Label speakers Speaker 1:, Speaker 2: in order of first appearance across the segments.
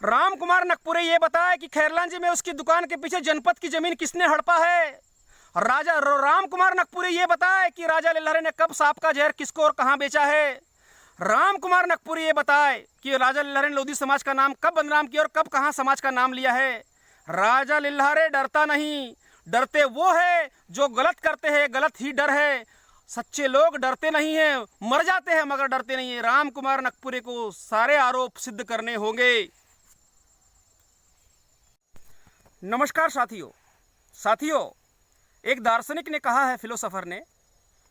Speaker 1: राम कुमार नकपुरे ये बताए कि खैरलांजी में उसकी दुकान के पीछे जनपद की जमीन किसने हड़पा है। राम कुमार नकपुरे ये बताए कि राजा लिल्हारे ने कब सांप का जहर किसको और कहां बेचा है। राम कुमार नकपुरे ये बताए कि राजा लिल्हारे ने लोधी समाज का नाम कब बदनाम किया और कब कहां समाज का नाम लिया है। राजा लिल्हारे डरता नहीं, डरते वो है जो गलत करते हैं, गलत ही डर है। सच्चे लोग डरते नहीं हैं, मर जाते हैं मगर डरते नहीं है। राम कुमार नकपुरे को सारे आरोप सिद्ध करने होंगे। नमस्कार साथियों, एक दार्शनिक ने कहा है, फिलोसोफर ने,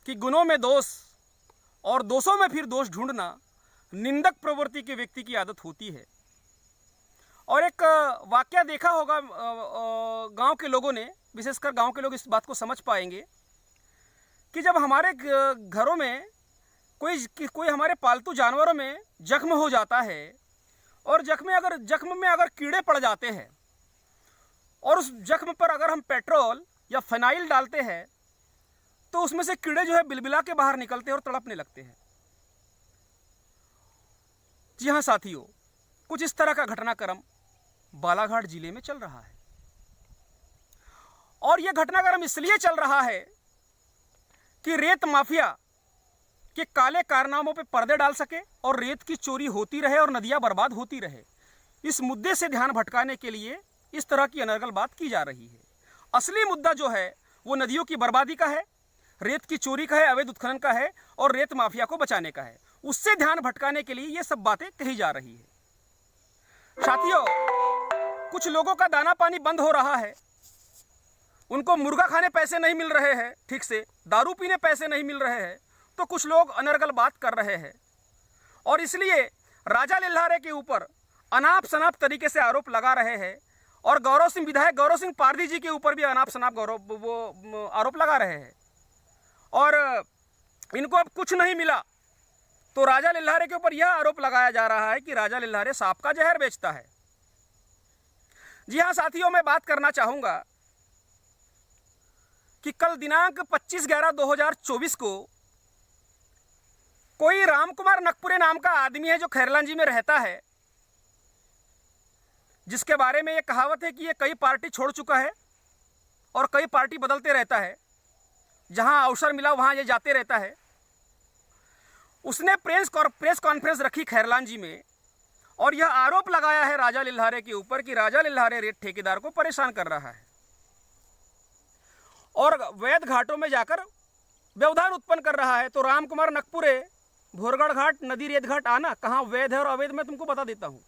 Speaker 1: कि गुणों में दोष और दोषों में फिर दोष ढूंढना निंदक प्रवृत्ति के व्यक्ति की आदत होती है। और एक वाकया देखा होगा गांव के लोगों ने, विशेषकर गांव के लोग इस बात को समझ पाएंगे कि जब हमारे घरों में कोई हमारे पालतू जानवरों में जख्म हो जाता है और जख्म में अगर कीड़े पड़ जाते हैं और उस जख्म पर अगर हम पेट्रोल या फिनाइल डालते हैं तो उसमें से कीड़े जो है बिलबिला के बाहर निकलते हैं और तड़पने लगते हैं। जी हाँ साथियों, कुछ इस तरह का घटनाक्रम बालाघाट जिले में चल रहा है। और यह घटनाक्रम इसलिए चल रहा है कि रेत माफिया के काले कारनामों पर पर्दे डाल सके और रेत की चोरी होती रहे और नदियां बर्बाद होती रहे। इस मुद्दे से ध्यान भटकाने के लिए इस तरह की अनर्गल बात की जा रही है। असली मुद्दा जो है वो नदियों की बर्बादी का है, रेत की चोरी का है, अवैध उत्खनन का है और रेत माफिया को बचाने का है। उससे ध्यान भटकाने के लिए ये सब बातें कही जा रही है। साथियों, कुछ लोगों का दाना पानी बंद हो रहा है, उनको मुर्गा खाने पैसे नहीं मिल रहे हैं, ठीक से दारू पीने पैसे नहीं मिल रहे हैं, तो कुछ लोग अनर्गल बात कर रहे हैं और इसलिए राजा लिल्हारे के ऊपर अनाप शनाप तरीके से आरोप लगा रहे हैं और विधायक गौरव सिंह पारधी जी के ऊपर भी अनाप शनाप आरोप लगा रहे हैं। और इनको अब कुछ नहीं मिला तो राजा लिल्हारे के ऊपर यह आरोप लगाया जा रहा है कि राजा लिल्हारे सांप का जहर बेचता है। जी हाँ साथियों, मैं बात करना चाहूंगा कि कल दिनांक 25/11/2024 को कोई राम कुमार नकपुरे नाम का आदमी है जो खैरलांजी में रहता है, जिसके बारे में ये कहावत है कि ये कई पार्टी छोड़ चुका है और कई पार्टी बदलते रहता है, जहां अवसर मिला वहां ये जाते रहता है। उसने प्रेस कॉन्फ्रेंस रखी खैरलांजी में और यह आरोप लगाया है राजा लिल्हारे के ऊपर कि राजा लिल्हारे रेत ठेकेदार को परेशान कर रहा है और वैध घाटों में जाकर व्यवधान उत्पन्न कर रहा है। तो राम कुमार नकपुरे, भोरगढ़ घाट, नदी रेत घाट आना, कहाँ वैध है और अवैध मैं तुमको बता देता हूँ।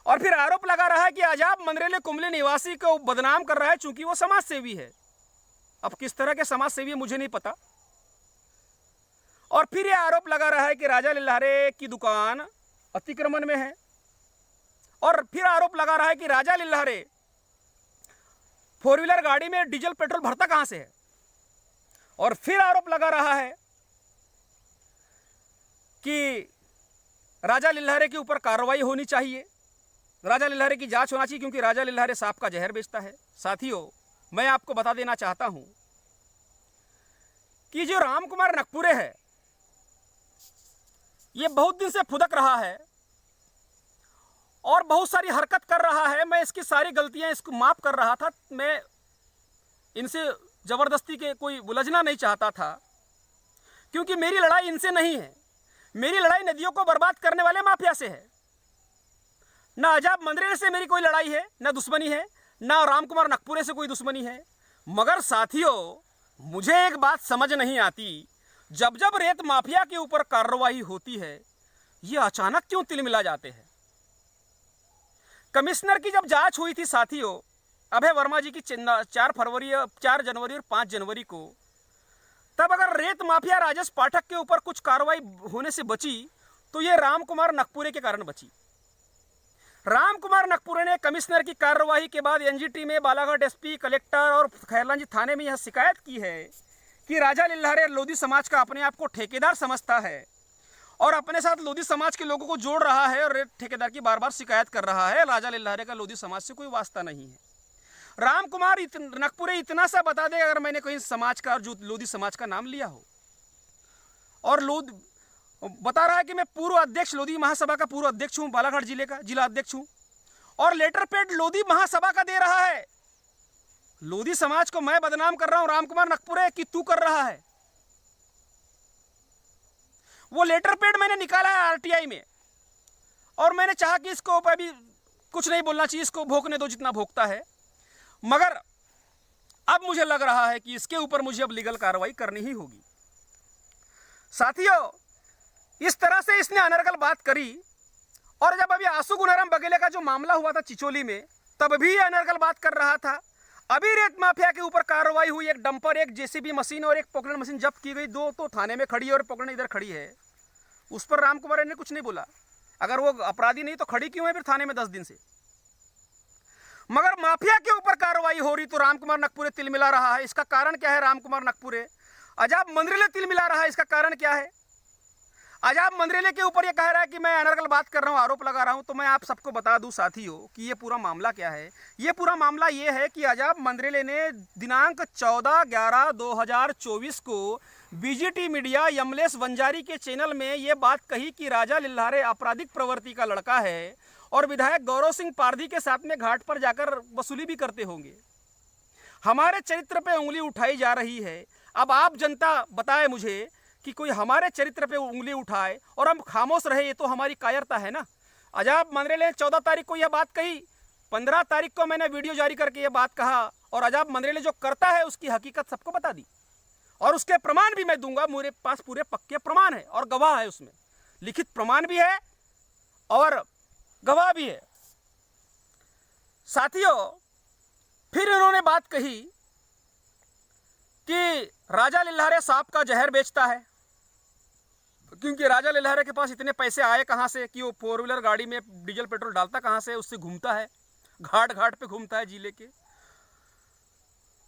Speaker 1: और फिर आरोप लगा रहा है कि आजाब मंदरेले कुंबले निवासी को बदनाम कर रहा है चूंकि वो समाज सेवी है। अब किस तरह के समाज सेवी मुझे नहीं पता। और फिर यह आरोप लगा रहा है कि राजा लिल्हारे की दुकान अतिक्रमण में है और फिर आरोप लगा रहा है कि राजा लिल्हारे 4 व्हीलर गाड़ी में डीजल पेट्रोल भरता कहां से है। और फिर आरोप लगा रहा है कि राजा लिल्हारे के ऊपर कार्रवाई होनी चाहिए, राजा लिल्हारे की जांच होना चाहिए क्योंकि राजा लिल्हारे सांप का जहर बेचता है। साथियों, मैं आपको बता देना चाहता हूं कि जो राम कुमार नकपुरे है ये बहुत दिन से फुदक रहा है और बहुत सारी हरकत कर रहा है। मैं इसकी सारी गलतियां इसको माफ कर रहा था, मैं इनसे जबरदस्ती के कोई उलझना नहीं चाहता था क्योंकि मेरी लड़ाई इनसे नहीं है, मेरी लड़ाई नदियों को बर्बाद करने वाले माफिया से है। ना आजाब मंदरेले से मेरी कोई लड़ाई है, ना दुश्मनी है, ना राम कुमार नकपुरे से कोई दुश्मनी है। मगर साथियों, मुझे एक बात समझ नहीं आती, जब जब रेत माफिया के ऊपर कार्रवाई होती है ये अचानक क्यों तिलमिला जाते हैं। कमिश्नर की जब जांच हुई थी साथियों, अभय वर्मा जी की 4 जनवरी और 5 जनवरी को, तब अगर रेत माफिया राजेश पाठक के ऊपर कुछ कार्रवाई होने से बची तो ये राम कुमार नकपुरे के कारण बची। राम कुमार नकपुरे ने कमिश्नर की कार्रवाई के बाद एनजीटी में बालाघाट एसपी, कलेक्टर और खैरलांजी थाने में यह शिकायत की है कि राजा लिल्हारे लोधी समाज का अपने आप को ठेकेदार समझता है और अपने साथ लोधी समाज के लोगों को जोड़ रहा है और रेत ठेकेदार की बार बार शिकायत कर रहा है। राजा लिल्हारे का लोधी समाज से कोई वास्ता नहीं है। राम कुमार नकपुरे इतना सा बता दे अगर मैंने कहीं समाज का, जो लोधी समाज का नाम लिया हो। और बता रहा है कि मैं पूर्व अध्यक्ष, लोधी महासभा का पूर्व अध्यक्ष हूँ, बालाघाट जिले का जिला अध्यक्ष हूँ और लेटर पेड लोधी महासभा का दे रहा है। लोधी समाज को मैं बदनाम कर रहा हूं रामकुमार नकपुरे कि तू कर रहा है। वो लेटर पेड मैंने निकाला है आरटीआई में, और मैंने चाहा कि इसको अभी कुछ नहीं बोलना चाहिए, इसको भोंकने दो जितना भोंकता है, मगर अब मुझे लग रहा है कि इसके ऊपर मुझे अब लीगल कार्रवाई करनी ही होगी। साथियों, इस तरह से इसने अनर्गल बात करी, और जब अभी आंसू गुनाराम बघेले का जो मामला हुआ था चिचोली में, तब भी ये अनर्गल बात कर रहा था। अभी रेत माफिया के ऊपर कार्रवाई हुई, एक डंपर, एक जेसीबी मशीन और एक पॉकेट मशीन जब्त की गई। दो तो थाने में खड़ी है और पॉकेट इधर खड़ी है। उस पर रामकुमार ने कुछ नहीं बोला। अगर वो अपराधी नहीं तो खड़ी क्यों है फिर थाने में 10 दिन से? मगर माफिया के ऊपर कार्रवाई हो रही तो रामकुमार नकपुरे तिल मिला रहा है। इसका कारण क्या है? रामकुमार नकपुरे अजाब मंदरेले तिल मिला रहा है। इसका कारण क्या है? अजाब मंदरेले के ऊपर ये कह रहा है कि मैं अनर्गल बात कर रहा हूँ, आरोप लगा रहा हूँ। तो मैं आप सबको बता दूं साथियों कि ये पूरा मामला क्या है। ये पूरा मामला ये है कि अजाब मंदरेले ने दिनांक 14/11/2024 को बीजीटी मीडिया यमलेश वंजारी के चैनल में ये बात कही कि राजा लिल्हारे आपराधिक प्रवृत्ति का लड़का है और विधायक गौरव सिंह पारधी के साथ में घाट पर जाकर वसूली भी करते होंगे। हमारे चरित्र पे उंगली उठाई जा रही है। अब आप जनता बताए मुझे कि कोई हमारे चरित्र पे उंगली उठाए और हम खामोश रहे, ये तो हमारी कायरता है ना। अजाब मंदरेले ने 14 तारीख को यह बात कही, 15 तारीख को मैंने वीडियो जारी करके यह बात कहा, और अजाब मंदरेले जो करता है उसकी हकीकत सबको बता दी, और उसके प्रमाण भी मैं दूंगा। मेरे पास पूरे पक्के प्रमाण है और गवाह है, उसमें लिखित प्रमाण भी है और गवाह भी है। साथियों, फिर उन्होंने बात कही कि राजा लिल्हारे सांप का जहर बेचता है, क्योंकि राजा लिल्हारे के पास इतने पैसे आए कहाँ से कि वो 4 व्हीलर गाड़ी में डीजल पेट्रोल डालता कहाँ से, उससे घूमता है, घाट घाट पे घूमता है जिले के।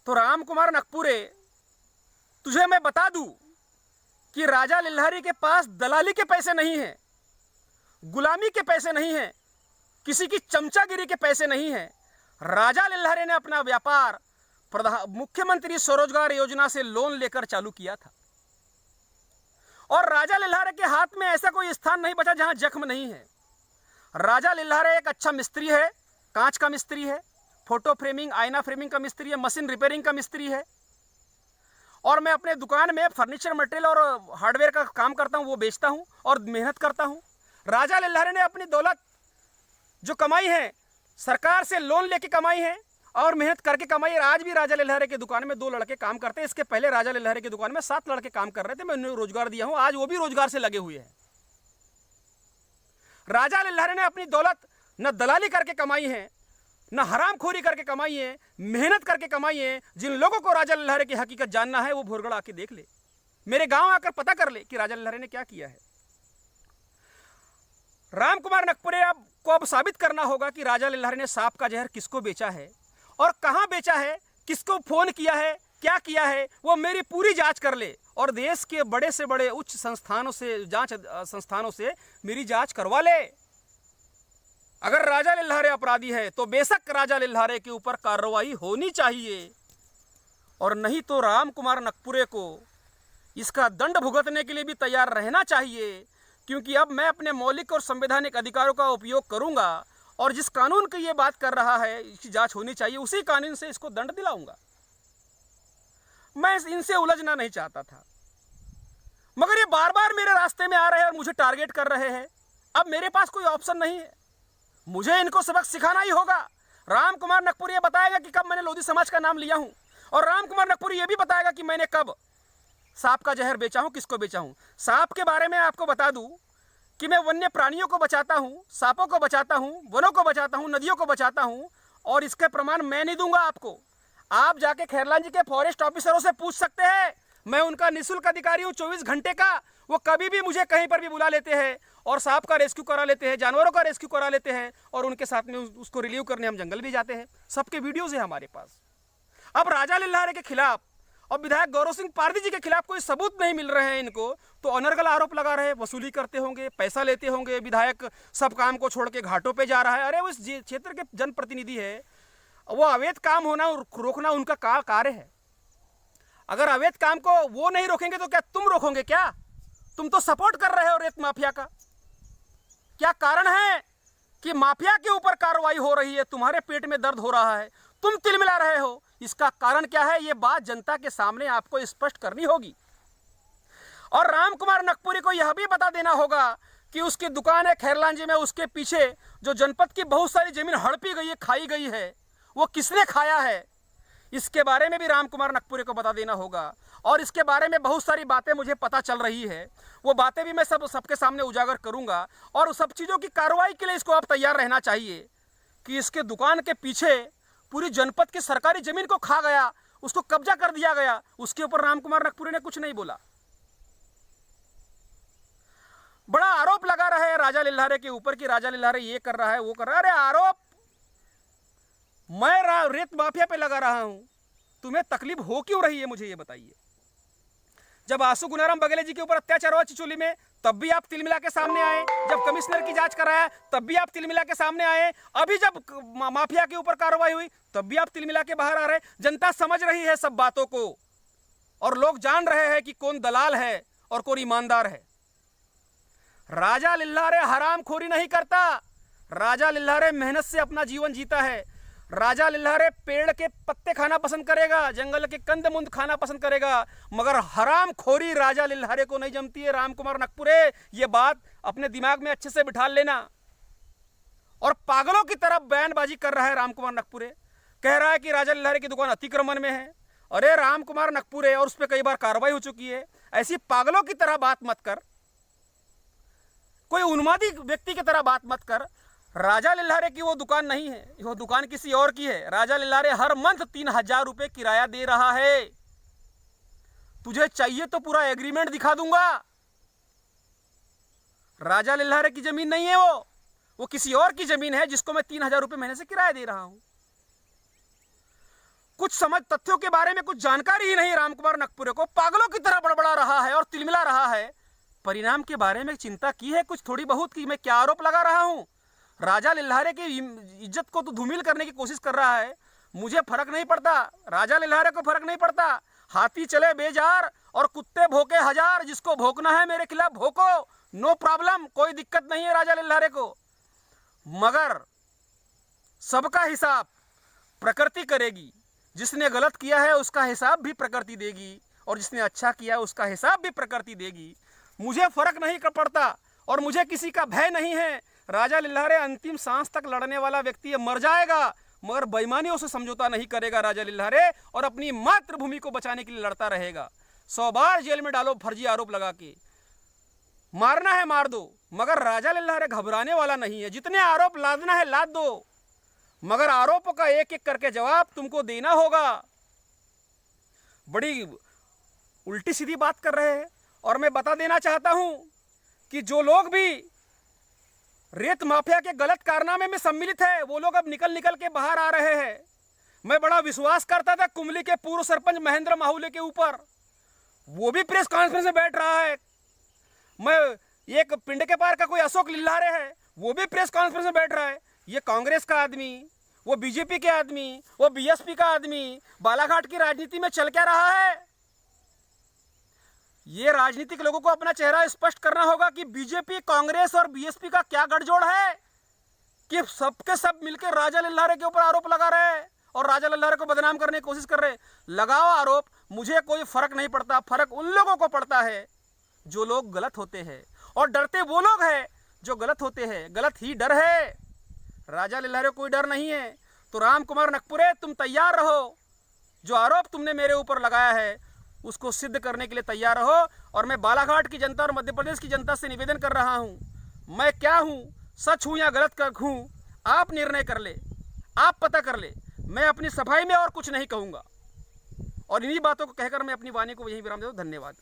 Speaker 1: तो रामकुमार नकपुरे, तुझे मैं बता दूं कि राजा लिल्हारी के पास दलाली के पैसे नहीं हैं, गुलामी के पैसे नहीं हैं, किसी की चमचागिरी के पैसे नहीं हैं। राजा लिल्हारे ने अपना व्यापार मुख्यमंत्री स्वरोजगार योजना से लोन लेकर चालू किया था, और राजा लिल्हारे के हाथ में ऐसा कोई स्थान नहीं बचा जहां जख्म नहीं है। राजा लिल्हारे एक अच्छा मिस्त्री है, कांच का मिस्त्री है, फोटो फ्रेमिंग, आईना फ्रेमिंग का मिस्त्री है, मशीन रिपेयरिंग का मिस्त्री है, और मैं अपने दुकान में फर्नीचर मटेरियल और हार्डवेयर का काम करता हूं, वो बेचता हूं और मेहनत करता हूं। राजा लिल्हारे ने अपनी दौलत जो कमाई है सरकार से लोन लेके कमाई है और मेहनत करके कमाई है। आज भी राजा लिल्हारे की दुकान में 2 लड़के काम करते हैं। इसके पहले राजा लिल्हारे की दुकान में 7 लड़के काम कर रहे थे, मैं उन्हें रोजगार दिया हूं, आज वो भी रोजगार से लगे हुए हैं। राजा लिल्हारे ने अपनी दौलत न दलाली करके कमाई है, न हरामखोरी करके कमाई है, मेहनत करके कमाई है। जिन लोगों को राजा लिल्हारे की हकीकत जानना है वो भोरगढ़ आके देख ले, मेरे गांव आकर पता कर ले कि राजा लिल्हारे ने क्या किया है। रामकुमार नकपुरे को अब साबित करना होगा कि राजा लिल्हारे ने सांप का जहर किसको बेचा है और कहां बेचा है, किसको फोन किया है, क्या किया है, वो मेरी पूरी जांच कर ले, और देश के बड़े से बड़े उच्च संस्थानों से, जांच संस्थानों से मेरी जांच करवा ले। अगर राजा लिल्हारे अपराधी है तो बेशक राजा लिल्हारे के ऊपर कार्रवाई होनी चाहिए, और नहीं तो रामकुमार नकपुरे को इसका दंड भुगतने के लिए भी तैयार रहना चाहिए। क्योंकि अब मैं अपने मौलिक और संवैधानिक अधिकारों का उपयोग करूंगा, और जिस कानून की ये बात कर रहा है इसकी जांच होनी चाहिए, उसी कानून से इसको दंड दिलाऊंगा। मैं इनसे उलझना नहीं चाहता था, मगर ये बार बार मेरे रास्ते में आ रहे हैं और मुझे टारगेट कर रहे हैं। अब मेरे पास कोई ऑप्शन नहीं है, मुझे इनको सबक सिखाना ही होगा। रामकुमार नकपुरे ये बताएगा कि कब मैंने लोधी समाज का नाम लिया हूं, और रामकुमार नकपुरे ये भी बताएगा कि मैंने कब सांप का जहर बेचा हूं, किसको बेचा हूं। सांप के बारे में आपको बता दूं कि मैं वन्य प्राणियों को बचाता हूं, सांपों को बचाता हूं, वनों को बचाता हूं, नदियों को बचाता हूं, और इसके प्रमाण मैं नहीं दूंगा आपको। आप जाके खैरलान जी के फॉरेस्ट ऑफिसरों से पूछ सकते हैं, मैं उनका निःशुल्क अधिकारी हूं 24 घंटे का। वो कभी भी मुझे कहीं पर भी बुला लेते हैं और सांप का रेस्क्यू करा लेते हैं, जानवरों का रेस्क्यू करा लेते हैं, और उनके साथ में उसको रिलीव करने हम जंगल भी जाते हैं। सबके वीडियोज है हमारे पास। अब राजा लिल्हारे के खिलाफ और विधायक गौरव सिंह पारधी जी के खिलाफ कोई सबूत नहीं मिल रहे हैं इनको, तो अनर्गल आरोप लगा रहे हैं, वसूली करते होंगे, पैसा लेते होंगे, विधायक सब काम को छोड़ के घाटों पे जा रहा है। अरे वो इस क्षेत्र के जनप्रतिनिधि है, वो अवैध काम होना रोकना उनका कार्य है। अगर अवैध काम को वो नहीं रोकेंगे तो क्या तुम रोकोगे? क्या तुम तो सपोर्ट कर रहे हो रेत माफिया का? क्या कारण है कि माफिया के ऊपर कार्रवाई हो रही है, तुम्हारे पेट में दर्द हो रहा है, तुम तिलमिला रहे हो, इसका कारण क्या है? ये बात जनता के सामने आपको स्पष्ट करनी होगी। और राम कुमार नकपुरी को यह भी बता देना होगा कि उसकी दुकान है खैरलांजी में, उसके पीछे जो जनपद की बहुत सारी जमीन हड़पी गई है, खाई गई है, वो किसने खाया है, इसके बारे में भी राम कुमार नकपुरी को बता देना होगा। और इसके बारे में बहुत सारी बातें मुझे पता चल रही है, वो बातें भी मैं सबके सामने उजागर करूंगा। और उस सब चीज़ों की कार्रवाई के लिए इसको आप तैयार रहना चाहिए कि इसके दुकान के पीछे पूरी जनपद की सरकारी जमीन को खा गया, उसको कब्जा कर दिया गया, उसके ऊपर राम कुमार नकपुरी ने कुछ नहीं बोला। बड़ा आरोप लगा रहे हैं राजा लिल्हारे के ऊपर कि राजा लिल्हारे ये कर रहा है, वो कर रहा है। अरे आरोप मैं रेत माफिया पे लगा रहा हूं, तुम्हें तकलीफ हो क्यों रही है मुझे ये बताइए। जब आंसू गुनाराम बघेले जी के ऊपर अत्याचार हुआ चिचोली में, तब भी आप तिलमिला के सामने आए। जब कमिश्नर की जांच कराया, तब भी आप तिलमिला के सामने आए। अभी जब माफिया के ऊपर कार्रवाई हुई, तब भी आप तिलमिला के बाहर आ रहे। जनता समझ रही है सब बातों को, और लोग जान रहे हैं कि कौन दलाल है और कौन ईमानदार है। राजा लिल्हारे हरामखोरी नहीं करता, राजा लिल्हारे मेहनत से अपना जीवन जीता है। राजा लिल्हारे पेड़ के पत्ते खाना पसंद करेगा, जंगल के कंद मुंद खाना पसंद करेगा, मगर हरामखोरी राजा लिल्हारे को नहीं जमती है। राम कुमार नकपुरे, ये बात अपने दिमाग में अच्छे से बिठा लेना। और पागलों की तरह बयानबाजी कर रहा है राम कुमार नकपुरे, कह रहा है कि राजा लिल्हारे की दुकान अतिक्रमण में है। अरे राम कुमार नकपुरे, और उस पर कई बार कार्रवाई हो चुकी है। ऐसी पागलों की तरह बात मत कर, कोई उन्मादी व्यक्ति की तरह बात मत कर। राजा लिल्हारे की वो दुकान नहीं है, वो दुकान किसी और की है। राजा लिल्हारे हर मंथ 3000 रुपये किराया दे रहा है। तुझे चाहिए तो पूरा एग्रीमेंट दिखा दूंगा। राजा लिल्हारे की जमीन नहीं है वो किसी और की जमीन है, जिसको मैं 3000 रुपये महीने से किराया दे रहा हूं। कुछ समझ तथ्यों के बारे में कुछ जानकारी ही नहीं राम कुमार नकपुरे को, पागलों की तरह बड़बड़ा रहा है और तिलमिला रहा है। परिणाम के बारे में चिंता की है कुछ थोड़ी बहुत की मैं क्या आरोप लगा रहा हूं? राजा लिल्हारे की इज्जत को तो धूमिल करने की कोशिश कर रहा है। मुझे फर्क नहीं पड़ता, राजा लिल्हारे को फर्क नहीं पड़ता। हाथी चले बेजार और कुत्ते भौंके हजार, जिसको भौंकना है मेरे खिलाफ भौंको, नो प्रॉब्लम, कोई दिक्कत नहीं है राजा लिल्हारे को। मगर सबका हिसाब प्रकृति करेगी। जिसने गलत किया है उसका हिसाब भी प्रकृति देगी, और जिसने अच्छा किया उसका हिसाब भी प्रकृति देगी। मुझे फर्क नहीं पड़ता और मुझे किसी का भय नहीं है। राजा लिल्हारे अंतिम सांस तक लड़ने वाला व्यक्ति है, मर जाएगा मगर बेईमानियों से समझौता नहीं करेगा राजा लिल्हारे, और अपनी मातृभूमि को बचाने के लिए लड़ता रहेगा। 100 बार जेल में डालो फर्जी आरोप लगा के, मारना है मार दो, मगर राजा लिल्हारे घबराने वाला नहीं है। जितने आरोप लादना है लाद दो, मगर आरोपों का एक एक करके जवाब तुमको देना होगा। बड़ी उल्टी सीधी बात कर रहे हैं। और मैं बता देना चाहता हूं कि जो लोग भी रेत माफिया के गलत कारनामे में सम्मिलित है, वो लोग अब निकल निकल के बाहर आ रहे हैं। मैं बड़ा विश्वास करता था कुमली के पूर्व सरपंच महेंद्र माहुले के ऊपर, वो भी प्रेस कॉन्फ्रेंस में बैठ रहा है। मैं एक पिंड के पार का कोई अशोक लिल्हारे है, वो भी प्रेस कॉन्फ्रेंस में बैठ रहा है। ये कांग्रेस का आदमी, वो बीजेपी के आदमी, वो बीएसपी का आदमी बालाघाट की राजनीति में चल क्या रहा है? ये राजनीतिक लोगों को अपना चेहरा स्पष्ट करना होगा कि बीजेपी, कांग्रेस और बीएसपी का क्या गठजोड़ है कि सबके सब मिलकर राजा लिल्हारे के ऊपर आरोप लगा रहे हैं और राजा लिल्हारे को बदनाम करने की कोशिश कर रहे हैं। लगाओ आरोप, मुझे कोई फर्क नहीं पड़ता। फर्क उन लोगों को पड़ता है जो लोग गलत होते हैं, और डरते वो लोग हैं जो गलत होते हैं। गलत ही डर है, राजा लिल्हारे कोई डर नहीं है। तो राम कुमार नकपुरे, तुम तैयार रहो, जो आरोप तुमने मेरे ऊपर लगाया है उसको सिद्ध करने के लिए तैयार रहो। और मैं बालाघाट की जनता और मध्य प्रदेश की जनता से निवेदन कर रहा हूं, मैं क्या हूं, सच हूं या गलत हूं, आप निर्णय कर ले, आप पता कर ले। मैं अपनी सफाई में और कुछ नहीं कहूंगा। और इन्हीं बातों को कहकर मैं अपनी वाणी को यहीं विराम देता हूं। धन्यवाद।